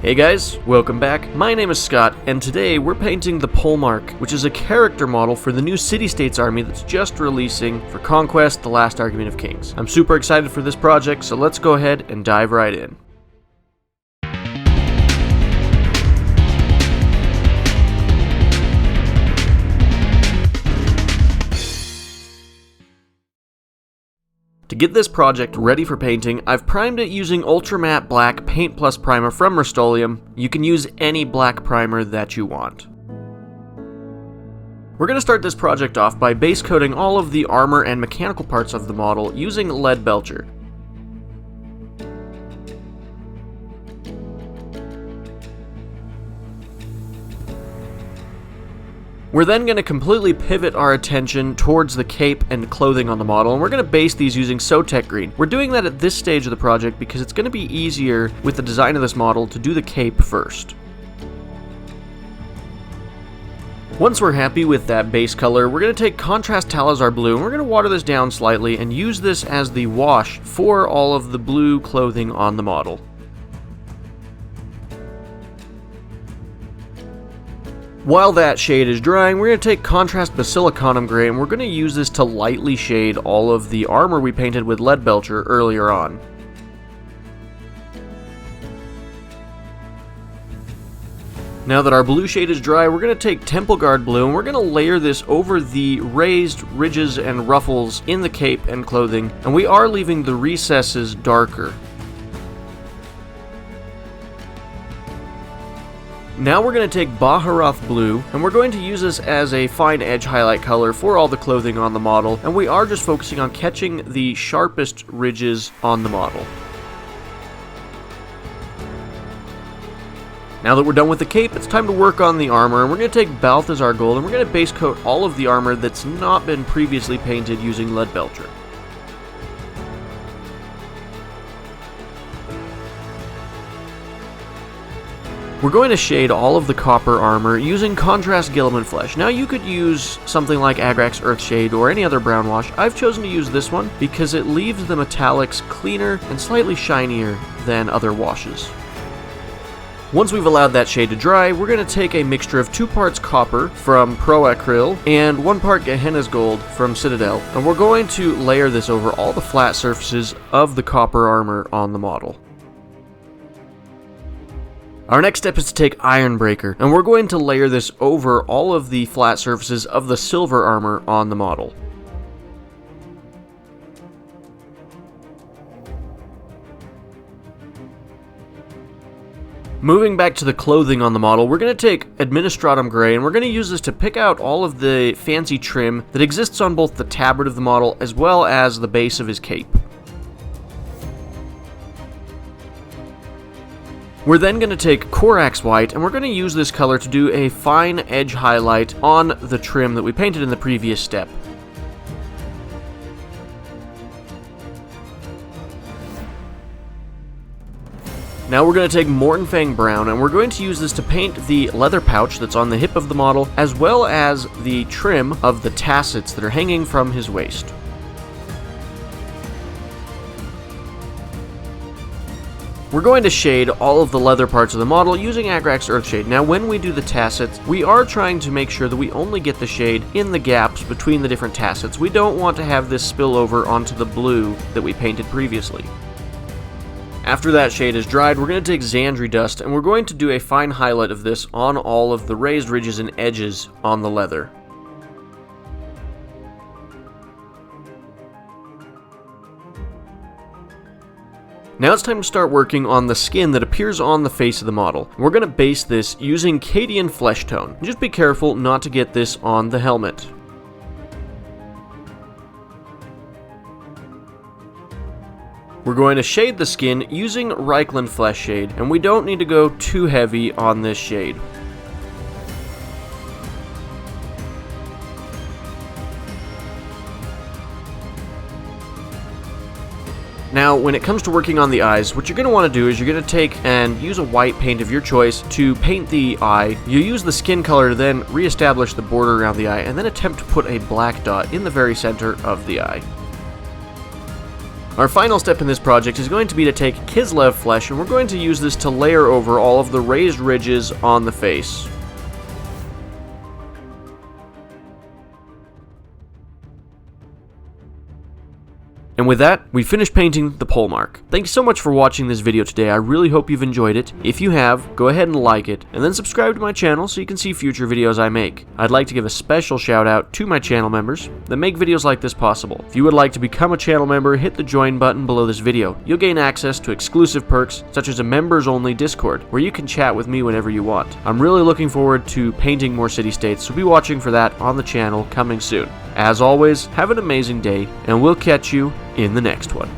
Hey guys, welcome back. My name is Scott, and today we're painting the Polemarch, which is a character model for the new City-States army that's just releasing for Conquest: The Last Argument of Kings. I'm super excited for this project, so let's go ahead and dive right in. To get this project ready for painting, I've primed it using Ultra Matte Black Paint Plus Primer from Rust-Oleum. You can use any black primer that you want. We're going to start this project off by base coating all of the armor and mechanical parts of the model using Leadbelcher. We're then going to completely pivot our attention towards the cape and clothing on the model, and we're going to base these using Sotek Green. We're doing that at this stage of the project because it's going to be easier with the design of this model to do the cape first. Once we're happy with that base color, we're going to take Contrast Talassar Blue, and we're going to water this down slightly and use this as the wash for all of the blue clothing on the model. While that shade is drying, we're going to take Contrast Basilicanum Grey, and we're going to use this to lightly shade all of the armor we painted with Leadbelcher earlier on. Now that our blue shade is dry, we're going to take Temple Guard Blue, and we're going to layer this over the raised ridges and ruffles in the cape and clothing, and we are leaving the recesses darker. Now we're going to take Baharroth Blue, and we're going to use this as a fine edge highlight color for all the clothing on the model, and we are just focusing on catching the sharpest ridges on the model. Now that we're done with the cape, it's time to work on the armor, and we're going to take Balthasar Gold, and we're going to base coat all of the armor that's not been previously painted using Leadbelcher. We're going to shade all of the copper armor using Contrast Guilliman Flesh. Now you could use something like Agrax Earthshade or any other brown wash. I've chosen to use this one because it leaves the metallics cleaner and slightly shinier than other washes. Once we've allowed that shade to dry, we're going to take a mixture of 2 parts copper from Acryl and 1 part Gahenna's Gold from Citadel, and we're going to layer this over all the flat surfaces of the copper armor on the model. Our next step is to take Ironbreaker, and we're going to layer this over all of the flat surfaces of the silver armor on the model. Moving back to the clothing on the model, we're going to take Administratum Grey, and we're going to use this to pick out all of the fancy trim that exists on both the tabard of the model as well as the base of his cape. We're then going to take Corax White, and we're going to use this color to do a fine edge highlight on the trim that we painted in the previous step. Now we're going to take Mournfang Brown, and we're going to use this to paint the leather pouch that's on the hip of the model, as well as the trim of the tassets that are hanging from his waist. We're going to shade all of the leather parts of the model using Agrax Earthshade. Now when we do the tassets, we are trying to make sure that we only get the shade in the gaps between the different tassets. We don't want to have this spill over onto the blue that we painted previously. After that shade is dried, we're going to take Zandri Dust, and we're going to do a fine highlight of this on all of the raised ridges and edges on the leather. Now it's time to start working on the skin that appears on the face of the model. We're going to base this using Cadian Fleshtone. Just be careful not to get this on the helmet. We're going to shade the skin using Reikland Fleshshade, and we don't need to go too heavy on this shade. Now, when it comes to working on the eyes, what you're going to want to do is you're going to take and use a white paint of your choice to paint the eye. You use the skin color to then reestablish the border around the eye, and then attempt to put a black dot in the very center of the eye. Our final step in this project is going to be to take Kislev Flesh, and we're going to use this to layer over all of the raised ridges on the face. And with that, we finished painting the Polemarch. Thank you so much for watching this video today. I really hope you've enjoyed it. If you have, go ahead and like it, and then subscribe to my channel so you can see future videos I make. I'd like to give a special shout out to my channel members that make videos like this possible. If you would like to become a channel member, hit the join button below this video. You'll gain access to exclusive perks, such as a members-only Discord, where you can chat with me whenever you want. I'm really looking forward to painting more city-states, so be watching for that on the channel coming soon. As always, have an amazing day, and we'll catch you in the next one.